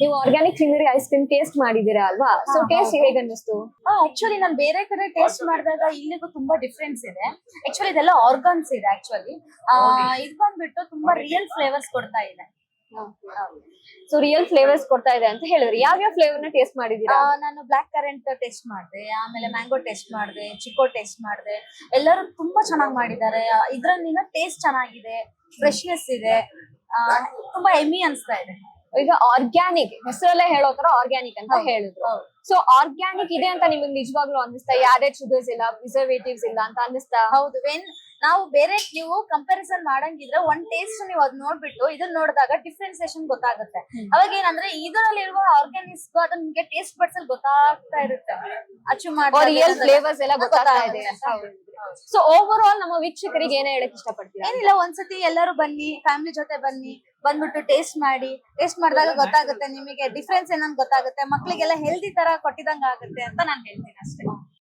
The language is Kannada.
ನೀವು organic finger ice cream taste ಮಾಡಿದೀರಾ ಅಲ್ವಾ? ಸೊ ಟೇಸ್ಟ್ ಹೇಗ್ ಅನ್ನಿಸ್ತು? ಆಕ್ಚುಲಿ ನಾನು ಬೇರೆ ಕಡೆ ಟೇಸ್ಟ್ ಮಾಡಿದಾಗ ಇಲ್ಲಿಗೂ ತುಂಬಾ ಡಿಫ್ರೆನ್ಸ್ ಇದೆ. ಆಕ್ಚುಲಿ ಇದೆಲ್ಲ ಆರ್ಗನ್ಸ್ ಇದೆ. ಆಕ್ಚುಲಿ ಇದು ಬಂದ್ಬಿಟ್ಟು ತುಂಬಾ ರಿಯಲ್ ಫ್ಲೇವರ್ಸ್ ಕೊಡ್ತಾ ಇದೆ. ಸೊ ರಿಯಲ್ ಫ್ಲೇವರ್ಸ್ ಕೊಡ್ತಾ ಇದೆ ಅಂತ ಹೇಳಿದ್ರಿ. ಯಾವ್ಯಾವ ಫ್ಲೇವರ್ ನ ಟೇಸ್ಟ್ ಮಾಡಿದೀರಾ? ನಾನು ಬ್ಲಾಕ್ ಕರೆಂಟ್ ಟೇಸ್ಟ್ ಮಾಡಿದೆ, ಆಮೇಲೆ ಮ್ಯಾಂಗೋ ಟೇಸ್ಟ್ ಮಾಡಿದೆ, ಚಿಕ್ಕೋ ಟೇಸ್ಟ್ ಮಾಡಿದೆ. ಎಲ್ಲರೂ ತುಂಬಾ ಚೆನ್ನಾಗಿ ಮಾಡಿದ್ದಾರೆ. ಇದ್ರಲ್ಲಿನ ಟೇಸ್ಟ್ ಚೆನ್ನಾಗಿದೆ, ಫ್ರೆಶ್ನೆಸ್ ಇದೆ, ತುಂಬಾ ಎಮ್ಮಿ ಅನ್ಸ್ತಾ ಇದೆ. ಈಗ ಆರ್ಗ್ಯಾನಿಕ್ ಹೆಸರಲ್ಲೇ ಹೇಳೋ ತರ ಆರ್ಗ್ಯಾನಿಕ್ ಅಂತ ಹೇಳಿದ್ರು. ಸೊ ಆರ್ಗ್ಯಾನಿಕ್ ಇದೆ ಅಂತ ನಿಮಗೆ ನಿಜವಾಗ್ಲೂ ಅನ್ನಿಸ್ತಾ? ಯಾವ್ದೇ ಶುಗರ್ಸ್ ಇಲ್ಲ, ಪ್ರಿಸರ್ವೇಟಿವ್ಸ್ ಇಲ್ಲ ಅಂತ ಅನ್ನಿಸ್ತಾ? ಹೌದು. ನಾವು ಬೇರೆ ನೀವು ಕಂಪ್ಯಾರಿಸನ್ ಮಾಡಂಗಿದ್ರೆ ಒಂದ್ ಟೇಸ್ಟ್ ನೀವು ಅದ್ ನೋಡ್ಬಿಟ್ಟು ಇದನ್ನ ನೋಡಿದಾಗ ಡಿಫ್ರೆನ್ಸಿಯೇಷನ್ ಗೊತ್ತಾಗುತ್ತೆ. ಅವಾಗ ಏನಂದ್ರೆ ಇದರಲ್ಲಿರುವ ಆರ್ಗ್ಯಾನಿಕ್ಸ್ ಅದು ನಿಮ್ಗೆ ಟೇಸ್ಟ್ ಬಡ್ಸ್ ಅಲ್ಲಿ ಗೊತ್ತಾಗ್ತಾ ಇರುತ್ತೆ. ಅಚೀವ್ ರಿಯಲ್ ಫ್ಲೇವರ್ಸ್ ಎಲ್ಲ ಗೊತ್ತಾಗ್ತಾ ಇದೆ. ಸೊ ಓವರ್ ಆಲ್ ನಮ್ಮ ವೀಕ್ಷಕರಿಗೆ ಏನೇ ಹೇಳಕ್ ಇಷ್ಟಪಡ್ತೀರಾ? ಏನಿಲ್ಲ, ಒಂದ್ಸತಿ ಎಲ್ಲರೂ ಬನ್ನಿ, ಫ್ಯಾಮಿಲಿ ಜೊತೆ ಬನ್ನಿ, ಬಂದ್ಬಿಟ್ಟು ಟೇಸ್ಟ್ ಮಾಡಿ. ಟೇಸ್ಟ್ ಮಾಡಿದಾಗ ಗೊತ್ತಾಗುತ್ತೆ ನಿಮಗೆ ಡಿಫ್ರೆನ್ಸ್ ಏನಂತ ಗೊತ್ತಾಗುತ್ತೆ. ಮಕ್ಳಿಗೆಲ್ಲ ಹೆಲ್ದಿ ತರ ಕೊಟ್ಟಿದಂಗ ಆಗುತ್ತೆ ಅಂತ ನಾನು ಹೇಳ್ತೀನಿ ಅಷ್ಟೇ.